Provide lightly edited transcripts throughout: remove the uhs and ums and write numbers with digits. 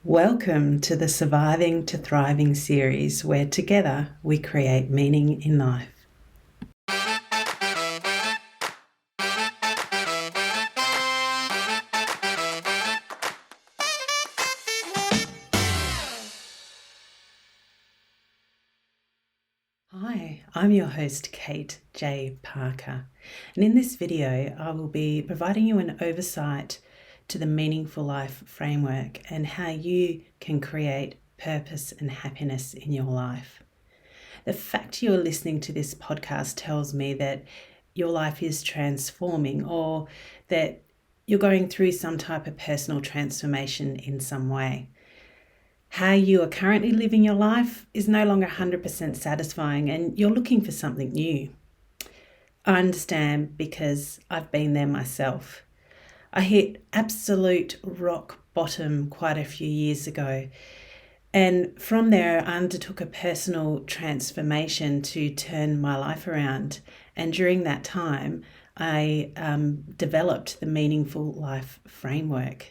Welcome to the Surviving to Thriving series, where together we create meaning in life. Hi, I'm your host, Kate J. Parker, and in this video I will be providing you an oversight to the Meaningful Life framework and how you can create purpose and happiness in your life. The fact you're listening to this podcast tells me that your life is transforming, or that you're going through some type of personal transformation in some way. How you are currently living your life is no longer 100% satisfying and you're looking for something new. I understand because I've been there myself. I hit absolute rock bottom quite a few years ago, and from there I undertook a personal transformation to turn my life around, and during that time I developed the Meaningful Life framework.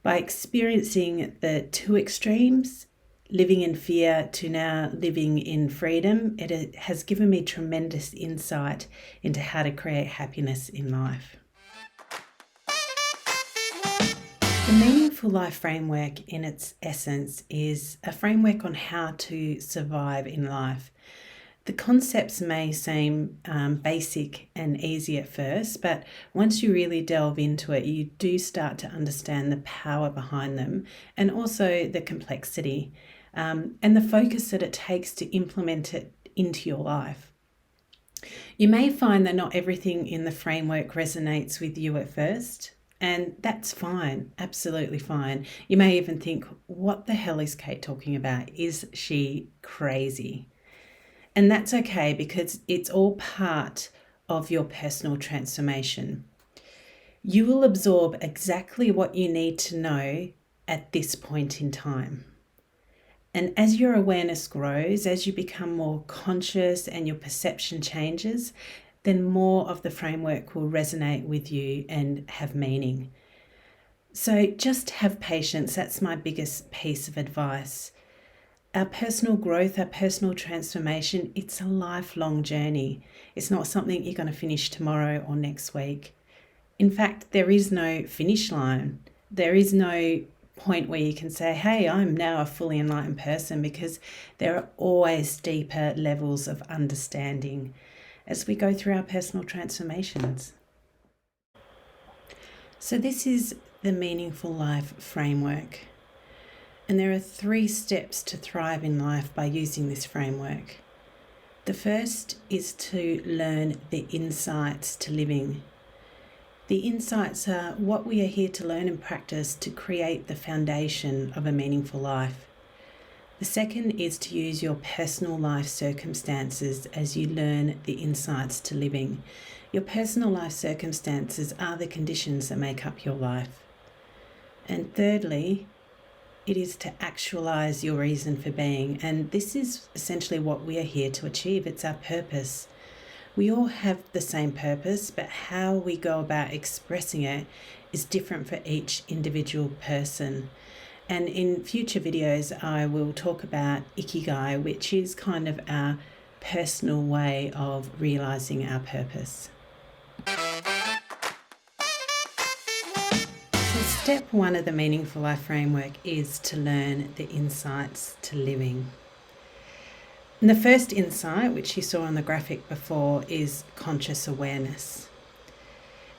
By experiencing the two extremes, living in fear to now living in freedom, it has given me tremendous insight into how to create happiness in life. The Meaningful Life framework, in its essence, is a framework on how to survive in life. The concepts may seem basic and easy at first, but once you really delve into it, you do start to understand the power behind them and also the complexity and the focus that it takes to implement it into your life. You may find that not everything in the framework resonates with you at first, and that's fine, absolutely fine. You may even think, what the hell is Kate talking about? Is she crazy? And that's okay, because it's all part of your personal transformation. You will absorb exactly what you need to know at this point in time. And as your awareness grows, as you become more conscious and your perception changes, then more of the framework will resonate with you and have meaning. So just have patience. That's my biggest piece of advice. Our personal growth, our personal transformation, it's a lifelong journey. It's not something you're going to finish tomorrow or next week. In fact, there is no finish line. There is no point where you can say, hey, I'm now a fully enlightened person, because there are always deeper levels of understanding as we go through our personal transformations. So this is the Meaningful Life framework. And there are 3 steps to thrive in life by using this framework. The first is to learn the insights to living. The insights are what we are here to learn and practice to create the foundation of a meaningful life. The second is to use your personal life circumstances as you learn the insights to living. Your personal life circumstances are the conditions that make up your life. And thirdly, it is to actualize your reason for being. And this is essentially what we are here to achieve. It's our purpose. We all have the same purpose, but how we go about expressing it is different for each individual person. And in future videos, I will talk about Ikigai, which is kind of our personal way of realizing our purpose. So step 1 of the Meaningful Life framework is to learn the insights to living. And the first insight, which you saw on the graphic before, is conscious awareness.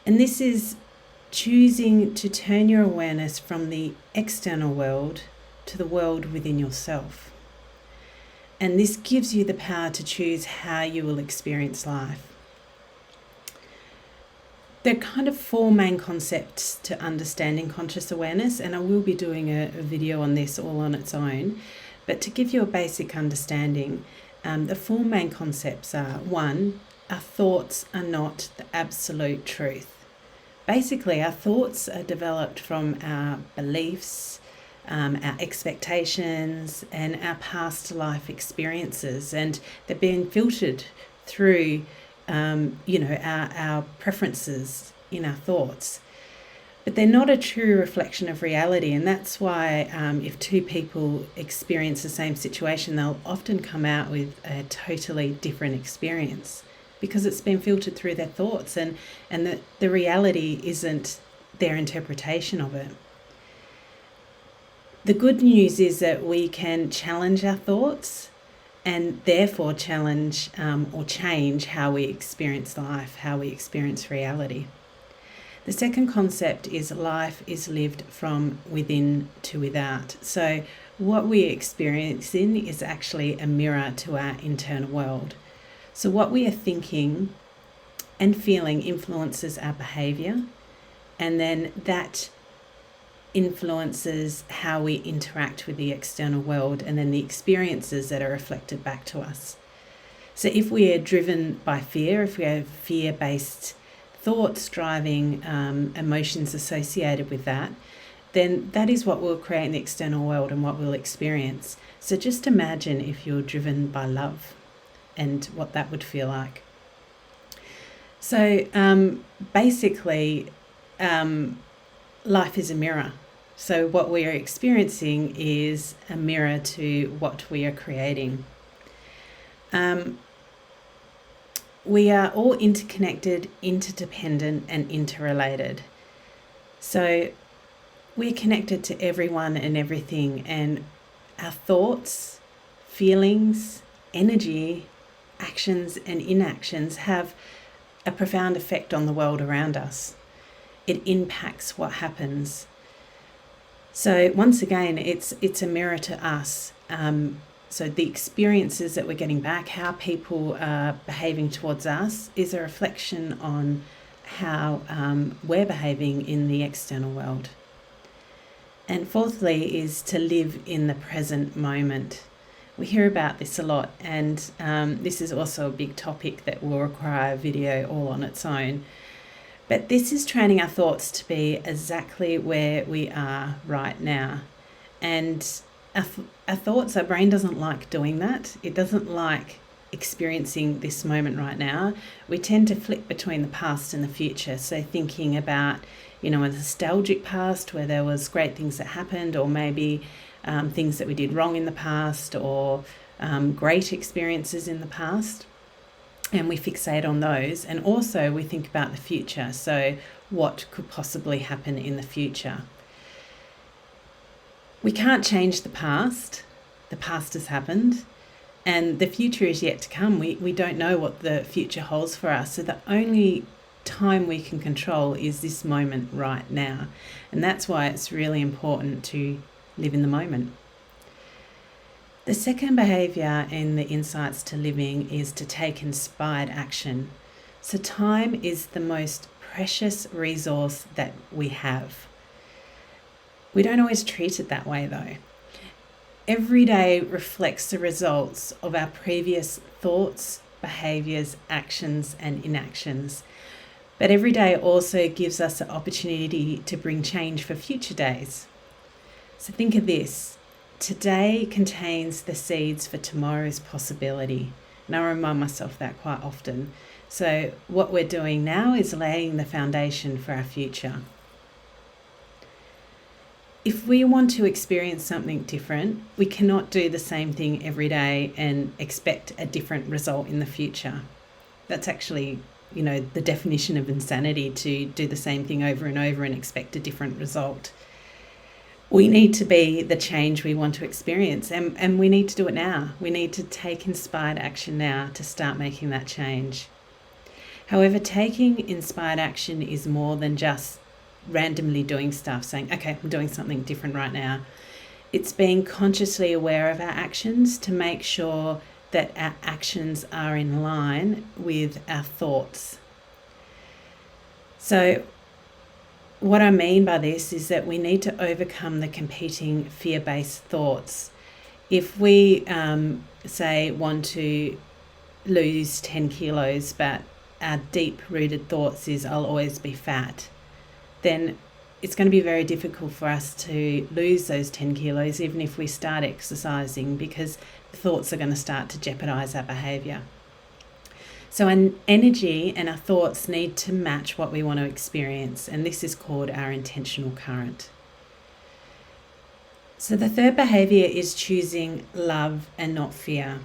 And this is choosing to turn your awareness from the external world to the world within yourself. And this gives you the power to choose how you will experience life. There are kind of 4 main concepts to understanding conscious awareness, and I will be doing a video on this all on its own. But to give you a basic understanding, the 4 main concepts are: 1, our thoughts are not the absolute truth. Basically, our thoughts are developed from our beliefs, our expectations, and our past life experiences, and they're being filtered through, our preferences in our thoughts. But they're not a true reflection of reality, and that's why if two people experience the same situation, they'll often come out with a totally different experience because it's been filtered through their thoughts, and the reality isn't their interpretation of it. The good news is that we can challenge our thoughts and therefore challenge or change how we experience life, how we experience reality. The second concept is life is lived from within to without. So what we experience in is actually a mirror to our internal world. So what we are thinking and feeling influences our behaviour, and then that influences how we interact with the external world, and then the experiences that are reflected back to us. So if we are driven by fear, if we have fear-based thoughts driving emotions associated with that, then that is what will create in the external world and what we'll experience. So just imagine if you're driven by love and what that would feel like. So basically, life is a mirror. So what we are experiencing is a mirror to what we are creating. We are all interconnected, interdependent, and interrelated. So we're connected to everyone and everything, and our thoughts, feelings, energy, actions, and inactions have a profound effect on the world around us. It impacts what happens. So once again, it's a mirror to us. So the experiences that we're getting back, how people are behaving towards us, is a reflection on how we're behaving in the external world. And fourthly is to live in the present moment. We hear about this a lot, and this is also a big topic that will require a video all on its own. But this is training our thoughts to be exactly where we are right now. And our thoughts, our brain doesn't like doing that. It doesn't like experiencing this moment right now. We tend to flick between the past and the future. So thinking about, a nostalgic past where there was great things that happened, or maybe things that we did wrong in the past, or great experiences in the past. And we fixate on those. And also we think about the future. So what could possibly happen in the future? We can't change the past. The past has happened, and the future is yet to come. We don't know what the future holds for us. So the only time we can control is this moment right now. And that's why it's really important to live in the moment. The second behaviour in the insights to living is to take inspired action. So time is the most precious resource that we have. We don't always treat it that way though. Every day reflects the results of our previous thoughts, behaviours, actions and inactions. But every day also gives us an opportunity to bring change for future days. So think of this. Today contains the seeds for tomorrow's possibility. And I remind myself that quite often. So what we're doing now is laying the foundation for our future. If we want to experience something different, we cannot do the same thing every day and expect a different result in the future. That's actually, the definition of insanity, to do the same thing over and over and expect a different result. We need to be the change we want to experience, and we need to do it now. We need to take inspired action now to start making that change. However, taking inspired action is more than just randomly doing stuff, saying, okay, I'm doing something different right now. It's being consciously aware of our actions to make sure that our actions are in line with our thoughts. So what I mean by this is that we need to overcome the competing fear-based thoughts. If we, say, want to lose 10 kilos, but our deep-rooted thoughts is, I'll always be fat, then it's going to be very difficult for us to lose those 10 kilos, even if we start exercising, because the thoughts are going to start to jeopardize our behavior. So our energy and our thoughts need to match what we want to experience, and this is called our intentional current. So the third behavior is choosing love and not fear.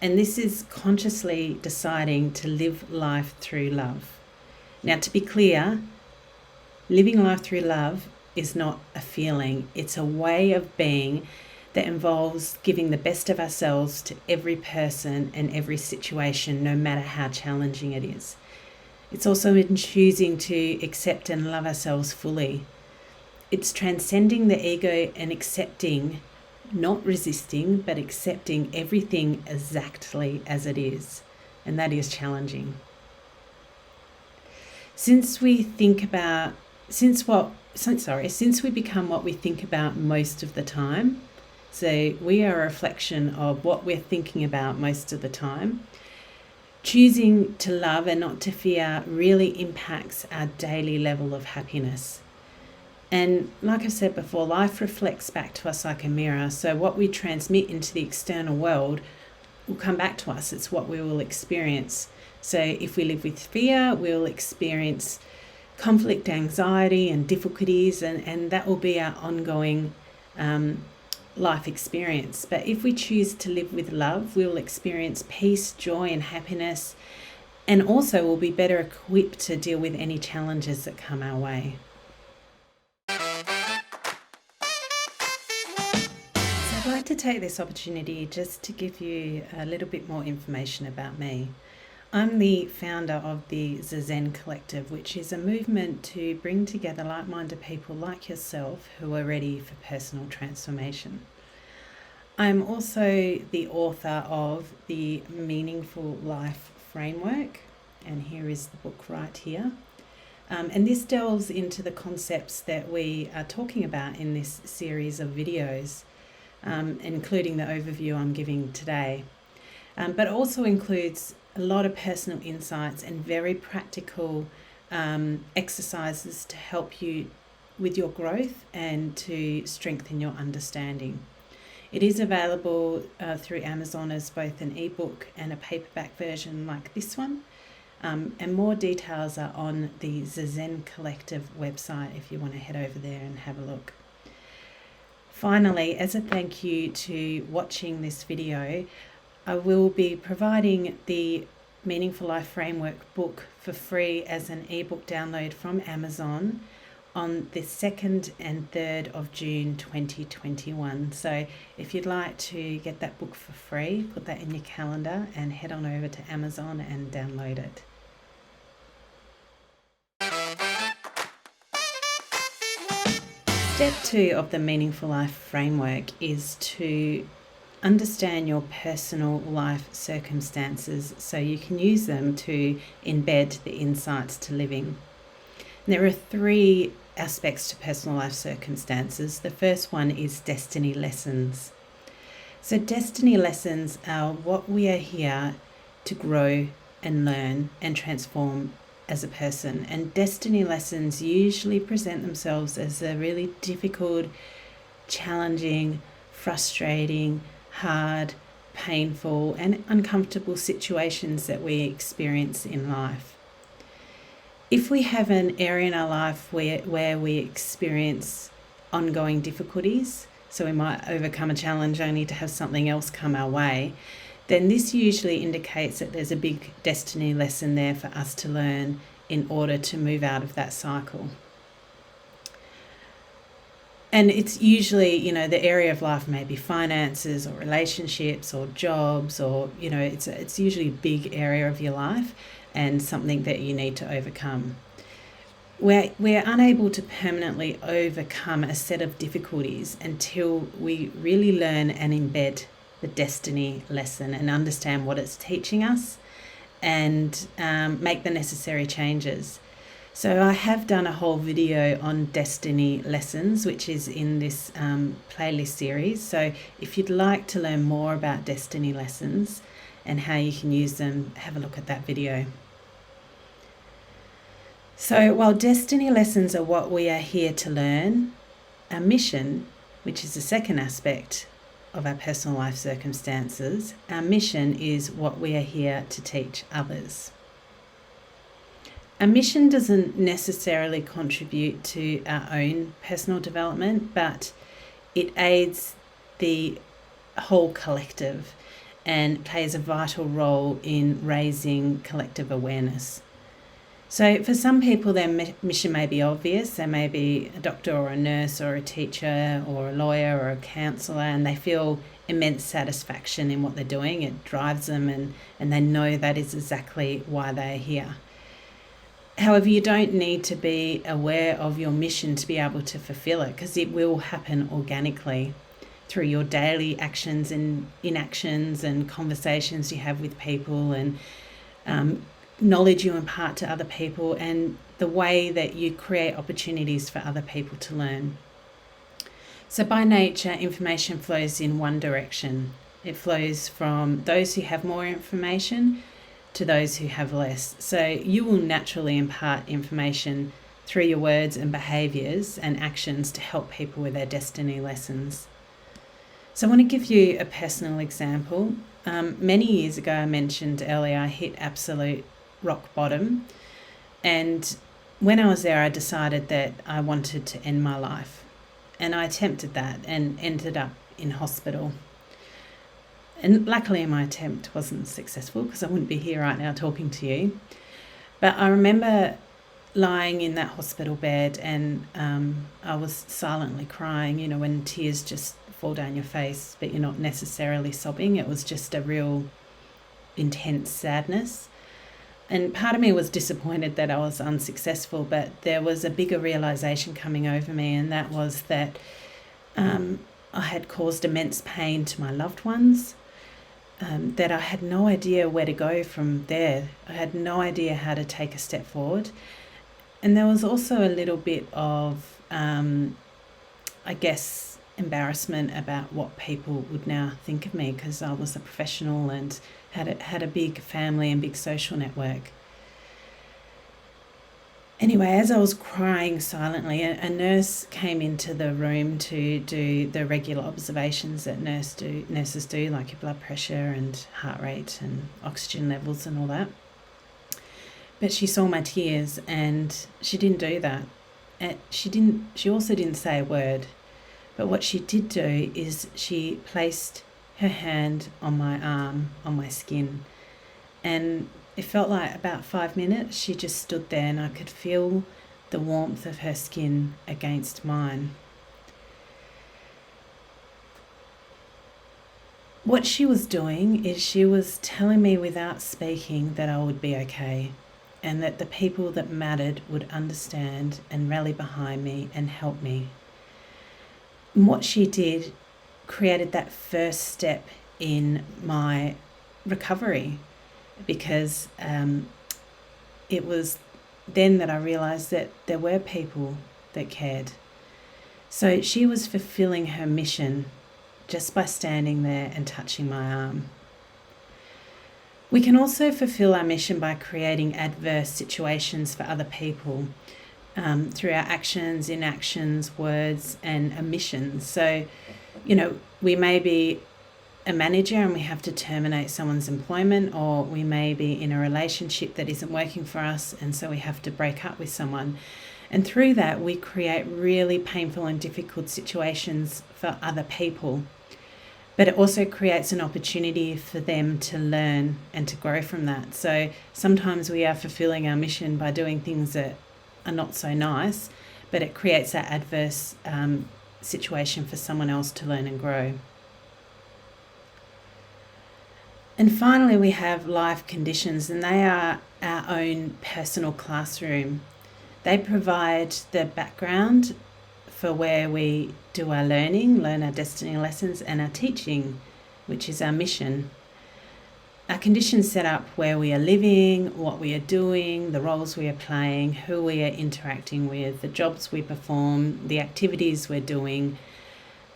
And this is consciously deciding to live life through love. Now, to be clear, living life through love is not a feeling, it's a way of being that involves giving the best of ourselves to every person and every situation, no matter how challenging it is. It's also in choosing to accept and love ourselves fully. It's transcending the ego and accepting, not resisting, but accepting everything exactly as it is. And that is challenging. Since we become what we think about most of the time, so we are a reflection of what we're thinking about most of the time, choosing to love and not to fear really impacts our daily level of happiness. And like I said before, life reflects back to us like a mirror. So what we transmit into the external world will come back to us. It's what we will experience. So if we live with fear, we'll experience conflict, anxiety, and difficulties, and that will be our ongoing life experience. But if we choose to live with love, we'll experience peace, joy, and happiness, and also we'll be better equipped to deal with any challenges that come our way. So I'd like to take this opportunity just to give you a little bit more information about me. I'm the founder of the Zazen Collective, which is a movement to bring together like-minded people like yourself who are ready for personal transformation. I'm also the author of the Meaningful Life Framework, and here is the book right here. And this delves into the concepts that we are talking about in this series of videos, including the overview I'm giving today, but also includes a lot of personal insights and very practical exercises to help you with your growth and to strengthen your understanding. It is available through Amazon as both an ebook and a paperback version like this one. And more details are on the Zazen Collective website if you want to head over there and have a look. Finally, as a thank you to watching this video, I will be providing the Meaningful Life Framework book for free as an ebook download from Amazon on the 2nd and 3rd of June 2021. So if you'd like to get that book for free, put that in your calendar and head on over to Amazon and download it. Step 2 of the Meaningful Life Framework is to understand your personal life circumstances so you can use them to embed the insights to living. And there are 3 aspects to personal life circumstances. The first one is destiny lessons. So destiny lessons are what we are here to grow and learn and transform as a person. And destiny lessons usually present themselves as a really difficult, challenging, frustrating, hard, painful, and uncomfortable situations that we experience in life. If we have an area in our life where we experience ongoing difficulties, so we might overcome a challenge only to have something else come our way, then this usually indicates that there's a big destiny lesson there for us to learn in order to move out of that cycle. And it's usually, the area of life may be finances or relationships or jobs, or, it's usually a big area of your life and something that you need to overcome. We're unable to permanently overcome a set of difficulties until we really learn and embed the destiny lesson and understand what it's teaching us and make the necessary changes. So I have done a whole video on destiny lessons, which is in this playlist series. So if you'd like to learn more about destiny lessons and how you can use them, have a look at that video. So while destiny lessons are what we are here to learn, our mission, which is the second aspect, of our personal life circumstances, our mission is what we are here to teach others. Our mission doesn't necessarily contribute to our own personal development, but it aids the whole collective and plays a vital role in raising collective awareness. So for some people, their mission may be obvious. They may be a doctor or a nurse or a teacher or a lawyer or a counsellor, and they feel immense satisfaction in what they're doing. It drives them, and they know that is exactly why they're here. However, you don't need to be aware of your mission to be able to fulfill it, because it will happen organically through your daily actions and inactions and conversations you have with people, and knowledge you impart to other people, and the way that you create opportunities for other people to learn. So by nature, information flows in one direction. It flows from those who have more information to those who have less. So you will naturally impart information through your words and behaviours and actions to help people with their destiny lessons. So I want to give you a personal example. Many years ago, I mentioned earlier, I hit absolute rock bottom. And when I was there, I decided that I wanted to end my life. And I attempted that and ended up in hospital. And luckily my attempt wasn't successful, because I wouldn't be here right now talking to you. But I remember lying in that hospital bed, and I was silently crying, when tears just fall down your face, but you're not necessarily sobbing. It was just a real intense sadness. And part of me was disappointed that I was unsuccessful, but there was a bigger realisation coming over me, and that was that I had caused immense pain to my loved ones, that I had no idea where to go from there. I had no idea how to take a step forward. And there was also a little bit of, embarrassment about what people would now think of me, because I was a professional and had a big family and big social network. Anyway, as I was crying silently, a nurse came into the room to do the regular observations that nurses do, like your blood pressure and heart rate and oxygen levels and all that. But she saw my tears, and she didn't do that. And she also didn't say a word. But what she did do is she placed her hand on my arm, on my skin, and it felt like about 5 minutes she just stood there, and I could feel the warmth of her skin against mine. What she was doing is she was telling me without speaking that I would be okay, and that the people that mattered would understand and rally behind me and help me. And what she did created that first step in my recovery, because it was then that I realised that there were people that cared. So she was fulfilling her mission just by standing there and touching my arm. We can also fulfill our mission by creating adverse situations for other people, through our actions, inactions, words, and omissions. So, we may be a manager and we have to terminate someone's employment, or we may be in a relationship that isn't working for us, and so we have to break up with someone. And through that, we create really painful and difficult situations for other people. But it also creates an opportunity for them to learn and to grow from that. So sometimes we are fulfilling our mission by doing things that are not so nice, but it creates that adverse situation for someone else to learn and grow. And finally, we have life conditions, and they are our own personal classroom. They provide the background for where we do our learning, learn our destiny lessons, and our teaching, which is our mission. Our conditions set up where we are living, what we are doing, the roles we are playing, who we are interacting with, the jobs we perform, the activities we're doing.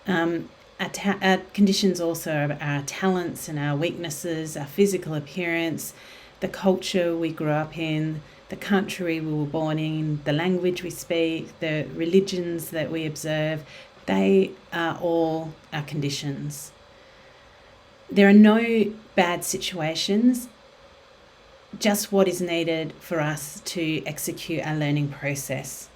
Our conditions also are our talents and our weaknesses, our physical appearance, the culture we grew up in, the country we were born in, the language we speak, the religions that we observe. They are all our conditions. There are no bad situations, just what is needed for us to execute our learning process.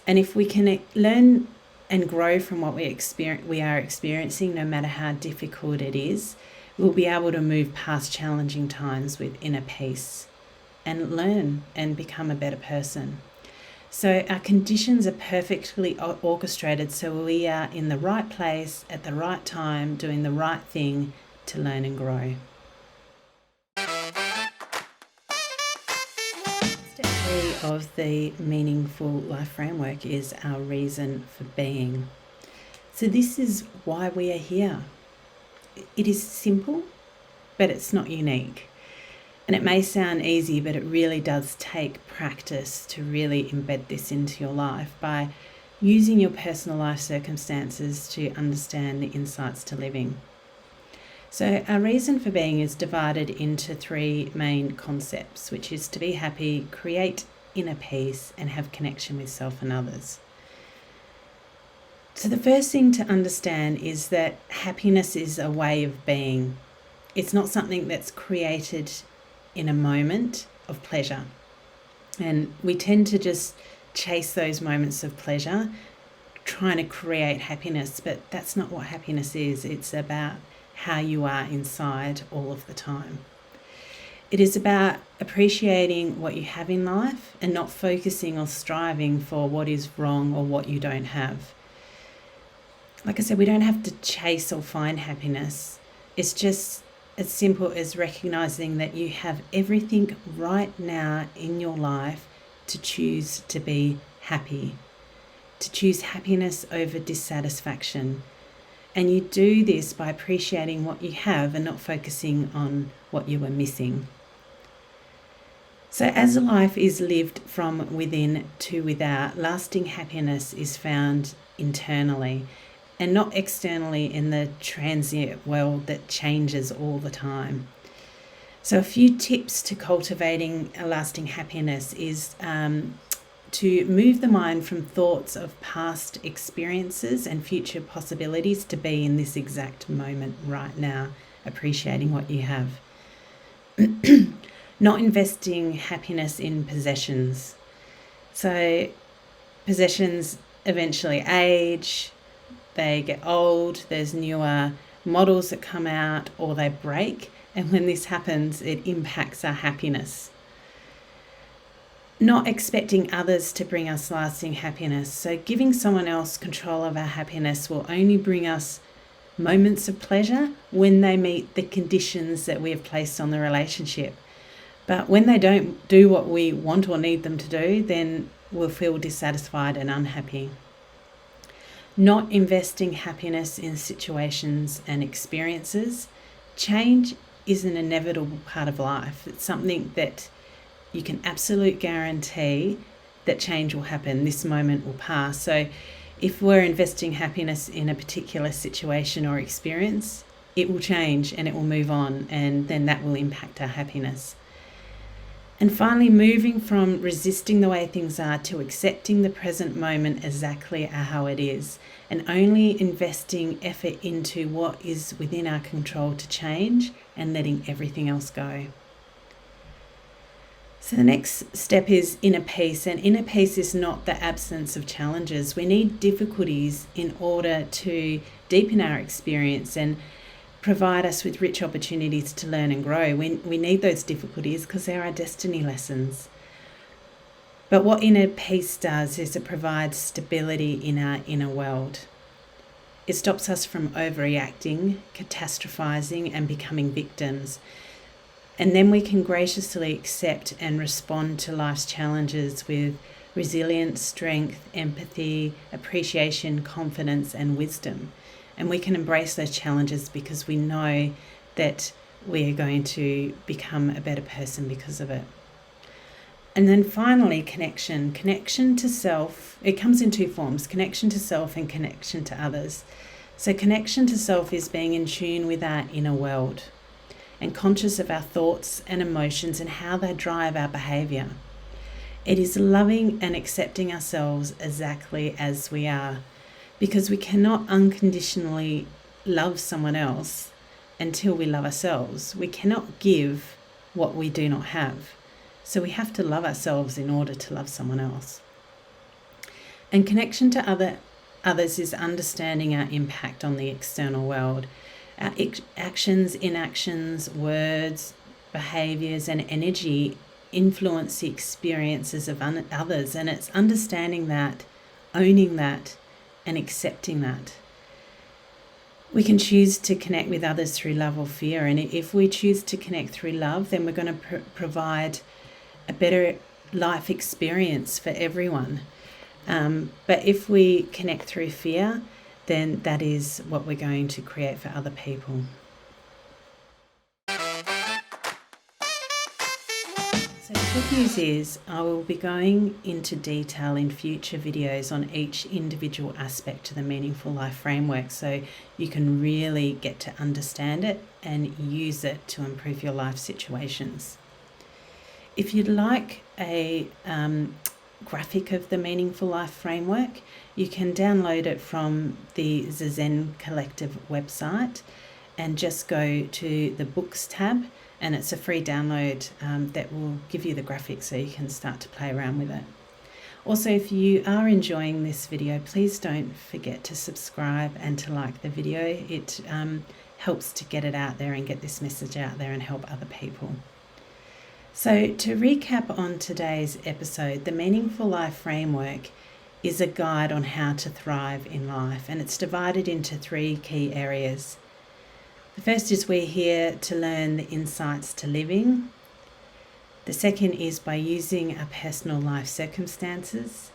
And if we can learn and grow from what we are experiencing, no matter how difficult it is, we'll be able to move past challenging times with inner peace and learn and become a better person. So our conditions are perfectly orchestrated, so we are in the right place at the right time, doing the right thing to learn and grow. Step 3 of the Meaningful Life Framework is our reason for being. So this is why we are here. It is simple, but it's not unique. And it may sound easy, but it really does take practice to really embed this into your life by using your personal life circumstances to understand the insights to living. So our reason for being is divided into 3 main concepts, which is to be happy, create inner peace, and have connection with self and others. So the first thing to understand is that happiness is a way of being. It's not something that's created in a moment of pleasure. And we tend to just chase those moments of pleasure, trying to create happiness, but that's not what happiness is. It's about how you are inside all of the time. It is about appreciating what you have in life and not focusing or striving for what is wrong or what you don't have. Like I said, we don't have to chase or find happiness. It's just as simple as recognizing that you have everything right now in your life to choose to be happy, to choose happiness over dissatisfaction. And you do this by appreciating what you have and not focusing on what you are missing. So as a life is lived from within to without, lasting happiness is found internally and not externally in the transient world that changes all the time. So a few tips to cultivating a lasting happiness is to move the mind from thoughts of past experiences and future possibilities to be in this exact moment right now, appreciating what you have. Not investing happiness in possessions. So possessions eventually age, they get old, there's newer models that come out or they break, and when this happens, it impacts our happiness. Not expecting others to bring us lasting happiness. So giving someone else control of our happiness will only bring us moments of pleasure when they meet the conditions that we have placed on the relationship. But when they don't do what we want or need them to do, then we'll feel dissatisfied and unhappy. Not investing happiness in situations and experiences. Change is an inevitable part of life. It's something that you can absolutely guarantee that change will happen. This moment will pass. So if we're investing happiness in a particular situation or experience, it will change and it will move on, and then that will impact our happiness. And finally, moving from resisting the way things are to accepting the present moment exactly how it is, and only investing effort into what is within our control to change and letting everything else go. So the next step is inner peace, and inner peace is not the absence of challenges. We need difficulties in order to deepen our experience and provide us with rich opportunities to learn and grow. We need those difficulties because they're our destiny lessons. But what inner peace does is it provides stability in our inner world. It stops us from overreacting, catastrophizing, and becoming victims. And then we can graciously accept and respond to life's challenges with resilience, strength, empathy, appreciation, confidence, and wisdom. And we can embrace those challenges because we know that we are going to become a better person because of it. And then finally, connection. Connection to self. It comes in 2 forms, connection to self and connection to others. So connection to self is being in tune with our inner world and conscious of our thoughts and emotions and how they drive our behaviour. It is loving and accepting ourselves exactly as we are, because we cannot unconditionally love someone else until we love ourselves. We cannot give what we do not have. So we have to love ourselves in order to love someone else. And connection to others is understanding our impact on the external world. Our actions, inactions, words, behaviours and energy influence the experiences of others, and it's understanding that, owning that and accepting that. We can choose to connect with others through love or fear, and if we choose to connect through love, then we're going to provide a better life experience for everyone. But if we connect through fear, then that is what we're going to create for other people. So the good news is I will be going into detail in future videos on each individual aspect of the Meaningful Life Framework, so you can really get to understand it and use it to improve your life situations. If you'd like a graphic of the Meaningful Life Framework, you can download it from the Zazen Collective website and just go to the Books tab, and it's a free download that will give you the graphics so you can start to play around with it. Also, if you are enjoying this video, please don't forget to subscribe and to like the video. It helps to get it out there and get this message out there and help other people. So to recap on today's episode, the Meaningful Life Framework is a guide on how to thrive in life, and it's divided into 3 key areas. The first is we're here to learn the insights to living. The second is by using our personal life circumstances.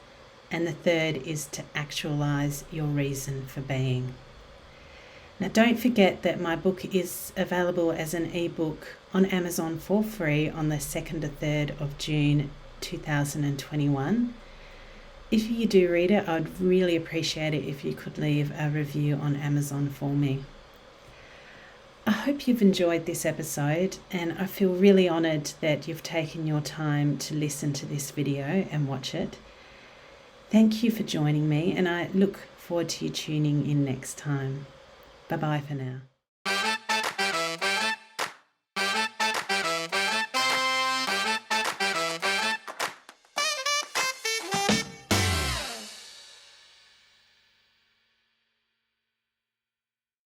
And the third is to actualize your reason for being. Now, don't forget that my book is available as an ebook on Amazon for free on the 2nd to 3rd of June 2021. If you do read it, I'd really appreciate it if you could leave a review on Amazon for me. I hope you've enjoyed this episode, and I feel really honoured that you've taken your time to listen to this video and watch it. Thank you for joining me, and I look forward to you tuning in next time. Bye-bye for now.